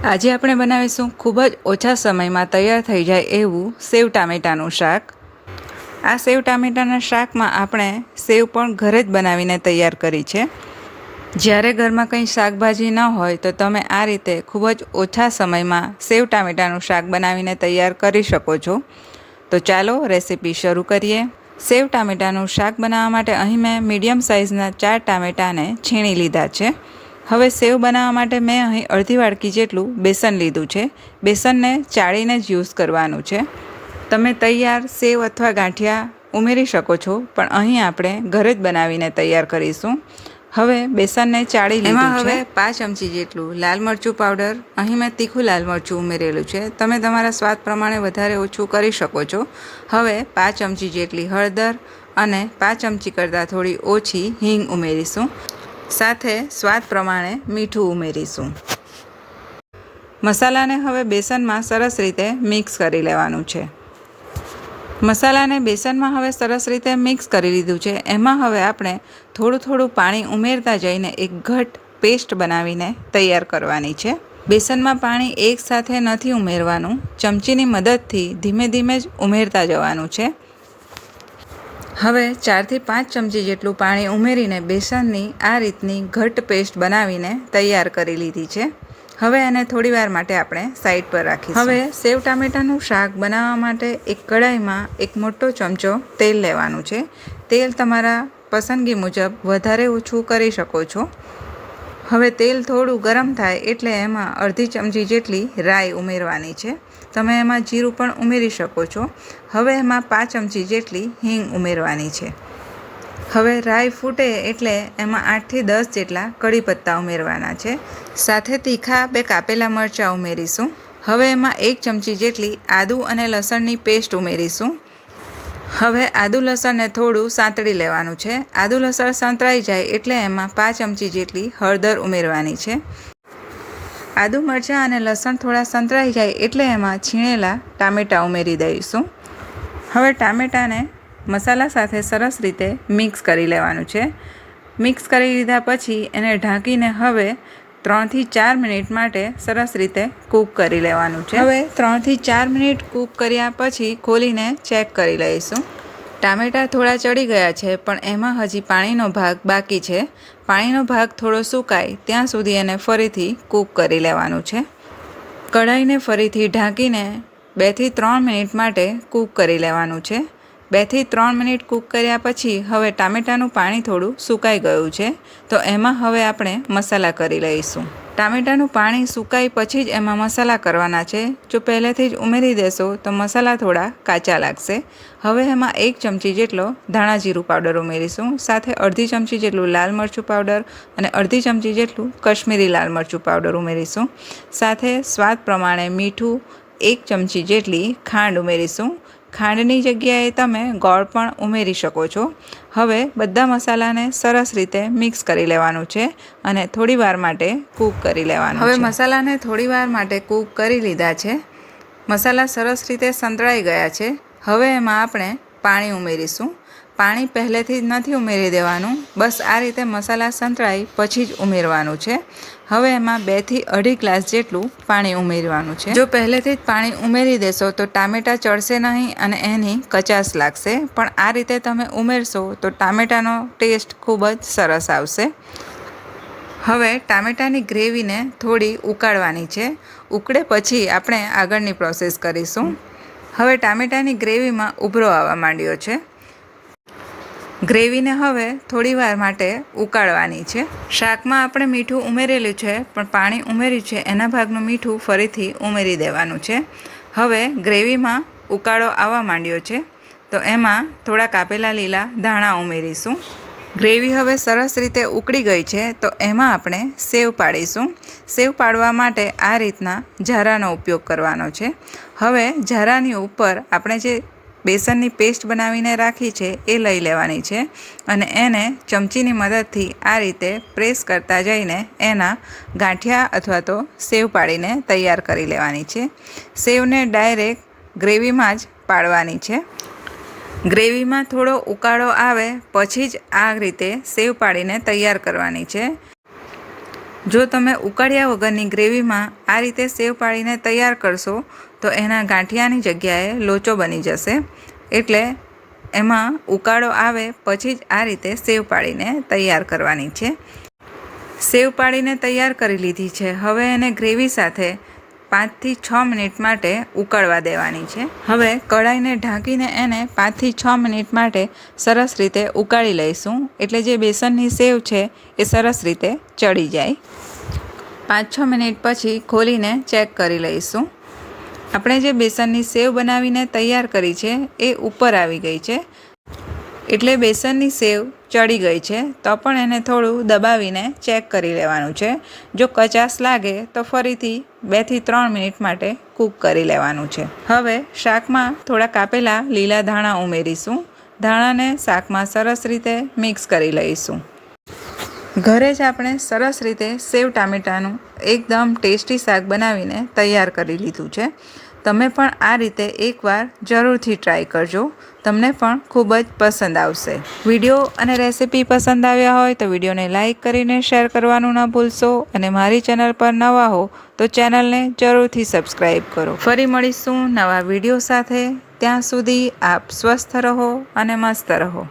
આજે આપણે બનાવીશું ખૂબ જ ઓછા સમયમાં તૈયાર થઈ જાય એવું સેવ ટામેટાનું શાક. આ સેવ ટામેટાના શાકમાં આપણે સેવ પણ ઘરે જ બનાવીને તૈયાર કરી છે. જ્યારે ઘરમાં કંઈ શાકભાજી ન હોય તો તમે આ રીતે ખૂબ જ ઓછા સમયમાં સેવ ટામેટાનું શાક બનાવીને તૈયાર કરી શકો છો. તો ચાલો રેસીપી શરૂ કરીએ. સેવ ટામેટાનું શાક બનાવવા માટે અહીં મેં મીડિયમ સાઇઝના 4 ટામેટાને છીણી લીધા છે. હવે સેવ બનાવવા માટે મેં અહીં અડધી વાડકી જેટલું બેસન લીધું છે. બેસનને ચાળીને જ યુઝ કરવાનું છે. તમે તૈયાર સેવ અથવા ગાંઠિયા ઉમેરી શકો છો, પણ અહીં આપણે ઘરે જ બનાવીને તૈયાર કરીશું. હવે બેસનને ચાળી લીધું છે. એમાં હવે 5 ચમચી જેટલું લાલ મરચું પાવડર, અહીં મેં તીખું લાલ મરચું ઉમેરેલું છે. તમે તમારા સ્વાદ પ્રમાણે વધારે ઓછું કરી શકો છો. હવે 5 ચમચી જેટલી હળદર અને 5 ચમચી કરતાં થોડી ઓછી હિંગ ઉમેરીશું. સાથે સ્વાદ પ્રમાણે મીઠું ઉમેરીશું. મસાલાને હવે બેસનમાં સરસ રીતે મિક્સ કરી લેવાનું છે. મસાલાને બેસનમાં હવે સરસ રીતે મિક્સ કરી લીધું છે. એમાં હવે આપણે થોડું થોડું પાણી ઉમેરતા જઈને એક ઘટ પેસ્ટ બનાવીને તૈયાર કરવાની છે. બેસનમાં પાણી એકસાથે નથી ઉમેરવાનું, ચમચીની મદદથી ધીમે ધીમે જ ઉમેરતા જવાનું છે. હવે 4 થી 5 ચમચી જેટલું પાણી ઉમેરીને બેસનની આ રીતની ઘટ પેસ્ટ બનાવીને તૈયાર કરી લીધી છે. હવે એને થોડીવાર માટે આપણે સાઈડ પર રાખીશું. હવે સેવ ટામેટાનું શાક બનાવવા માટે એક કઢાઈમાં એક મોટો ચમચો તેલ લેવાનું છે. તેલ તમારા પસંદગી મુજબ વધારે ઓછું કરી શકો છો. હવે તેલ થોડું ગરમ થાય એટલે એમાં અડધી ચમચી જેટલી રાઈ ઉમેરવાની છે. તમે એમાં જીરું પણ ઉમેરી શકો છો. હવે એમાં 5 ચમચી જેટલી હિંગ ઉમેરવાની છે. હવે રાઈ ફૂટે એટલે એમાં 8 થી 10 જેટલા કડી પત્તા ઉમેરવાના છે. સાથે તીખા 2 કાપેલા મરચાં ઉમેરીશું. હવે એમાં 1 ચમચી જેટલી આદુ અને લસણની પેસ્ટ ઉમેરીશું. હવે આદુ લસણને થોડું સાંતળી લેવાનું છે. આદુ લસણ સાંતળાઈ જાય એટલે એમાં 5 ચમચી જેટલી હળદર ઉમેરવાની છે. આદુ મરચાં અને લસણ થોડા સંતળાઈ જાય એટલે એમાં છીણેલા ટામેટાં ઉમેરી દઈશું. હવે ટામેટાને મસાલા સાથે સરસ રીતે મિક્સ કરી લેવાનું છે. મિક્સ કરી લીધા પછી એને ઢાંકીને હવે 3 થી 4 મિનિટ માટે સરસ રીતે કૂક કરી લેવાનું છે. હવે 3 થી 4 મિનિટ કૂક કર્યા પછી ખોલીને ચેક કરી લઈશું. ટામેટાં થોડા ચડી ગયા છે, પણ એમાં હજી પાણીનો ભાગ બાકી છે. પાણીનો ભાગ થોડો સુકાય ત્યાં સુધી એને ફરીથી કૂક કરી લેવાનું છે. કઢાઈને ફરીથી ઢાંકીને 2 થી 3 મિનિટ માટે કૂક કરી લેવાનું છે. 2 થી 3 મિનિટ કૂક કર્યા પછી હવે ટામેટાનું પાણી થોડું સુકાઈ ગયું છે, તો એમાં હવે આપણે મસાલા કરી લઈશું. ટામેટાનું પાણી સુકાઈ પછી જ એમાં મસાલા કરવાના છે. જો પહેલેથી જ ઉમેરી દેશો તો મસાલા થોડા કાચા લાગશે. હવે એમાં 1 ચમચી જેટલો ધાણા જીરું પાવડર ઉમેરીશું. સાથે અડધી ચમચી જેટલું લાલ મરચું પાવડર અને અડધી ચમચી જેટલું કશ્મીરી લાલ મરચું પાવડર ઉમેરીશું. સાથે સ્વાદ પ્રમાણે મીઠું, 1 ચમચી જેટલી ખાંડ ઉમેરીશું. ખાંડની જગ્યાએ તમે ગોળ પણ ઉમેરી શકો છો. હવે બધા મસાલાને સરસ રીતે મિક્સ કરી લેવાનું છે અને થોડીવાર માટે કૂક કરી લેવાનું છે. હવે મસાલાને થોડીવાર માટે કૂક કરી લીધા છે. મસાલા સરસ રીતે સંતળાઈ ગયા છે. હવે એમાં આપણે પાણી ઉમેરીશું. પાણી પહેલેથી જ નથી ઉમેરી દેવાનું, બસ આ રીતે મસાલા સંતળાય પછી જ ઉમેરવાનું છે. હવે એમાં 2 થી 2.5 ગ્લાસ જેટલું પાણી ઉમેરવાનું છે. જો પહેલેથી જ પાણી ઉમેરી દેશો તો ટામેટાં ચડશે નહીં અને એની કચાશ લાગશે, પણ આ રીતે તમે ઉમેરશો તો ટામેટાનો ટેસ્ટ ખૂબ જ સરસ આવશે. હવે ટામેટાની ગ્રેવીને થોડી ઉકાળવાની છે. ઉકળે પછી આપણે આગળની પ્રોસેસ કરીશું. હવે ટામેટાની ગ્રેવીમાં ઉભરો આવવા માંડ્યો છે. ગ્રેવીને હવે થોડીવાર માટે ઉકાળવાની છે. શાકમાં આપણે મીઠું ઉમેરેલું છે, પણ પાણી ઉમેર્યું છે એના ભાગનું મીઠું ફરીથી ઉમેરી દેવાનું છે. હવે ગ્રેવીમાં ઉકાળો આવવા માંડ્યો છે, તો એમાં થોડા કાપેલા લીલા ધાણા ઉમેરીશું. ગ્રેવી હવે સરસ રીતે ઉકળી ગઈ છે, તો એમાં આપણે સેવ પાડીશું. સેવ પાડવા માટે આ રીતના ઝારાનો ઉપયોગ કરવાનો છે. હવે ઝારાની ઉપર આપણે જે બેસનની પેસ્ટ બનાવીને રાખી છે એ લઈ લેવાની છે અને એને ચમચીની મદદથી આ રીતે પ્રેસ કરતા જઈને એના ગાંઠિયા અથવા તો સેવ પાડીને તૈયાર કરી લેવાની છે. સેવને ડાયરેક્ટ ગ્રેવીમાં જ પાડવાની છે. ગ્રેવીમાં થોડો ઉકાળો આવે પછી જ આ રીતે સેવ પાડીને તૈયાર કરવાની છે. જો તમે ઉકાળ્યા વગરની ગ્રેવીમાં આ રીતે સેવ પાડીને તૈયાર કરશો તો એના ગાંઠિયાની જગ્યાએ લોચો બની જશે. એટલે એમાં ઉકાળો આવે પછી જ આ રીતે સેવ પાડીને તૈયાર કરવાની છે. સેવ પાડીને તૈયાર કરી લીધી છે. હવે એને ગ્રેવી સાથે 5 થી 6 મિનિટ માટે ઉકળવા દેવાની છે. હવે કઢાઈને ઢાંકીને એને 5 થી 6 મિનિટ માટે સરસ રીતે ઉકાળી લઈશું, એટલે જે બેસનની સેવ છે એ સરસ રીતે ચડી જાય. 5-6 મિનિટ પછી ખોલીને ચેક કરી લઈશું. આપણે જે બેસનની સેવ બનાવીને તૈયાર કરી છે એ ઉપર આવી ગઈ છે, એટલે બેસનની સેવ ચડી ગઈ છે. તો પણ એને થોડું દબાવીને ચેક કરી લેવાનું છે. જો કચાશ લાગે તો ફરીથી 2 થી 3 મિનિટ માટે કૂક કરી લેવાનું છે. હવે શાકમાં થોડા કાપેલા લીલા ધાણા ઉમેરીશું. ધાણાને શાકમાં સરસ રીતે મિક્સ કરી લઈશું. ઘરે જ આપણે સરસ રીતે સેવ ટામેટાનું એકદમ ટેસ્ટી શાક બનાવીને તૈયાર કરી લીધું છે. તમે પણ આ રીતે એકવાર જરૂરથી ટ્રાય કરજો. તમને પણ ખૂબ જ પસંદ આવશે. વિડીયો અને રેસિપી પસંદ આવ્યા હોય તો વિડીયોને લાઇક કરીને શેર કરવાનું ના ભૂલશો. અને મારી ચેનલ પર નવા હો તો ચેનલને જરૂરથી સબસ્ક્રાઈબ કરો. ફરી મળીશું નવા વિડીયો સાથે. ત્યાં સુધી આપ સ્વસ્થ રહો અને મસ્ત રહો.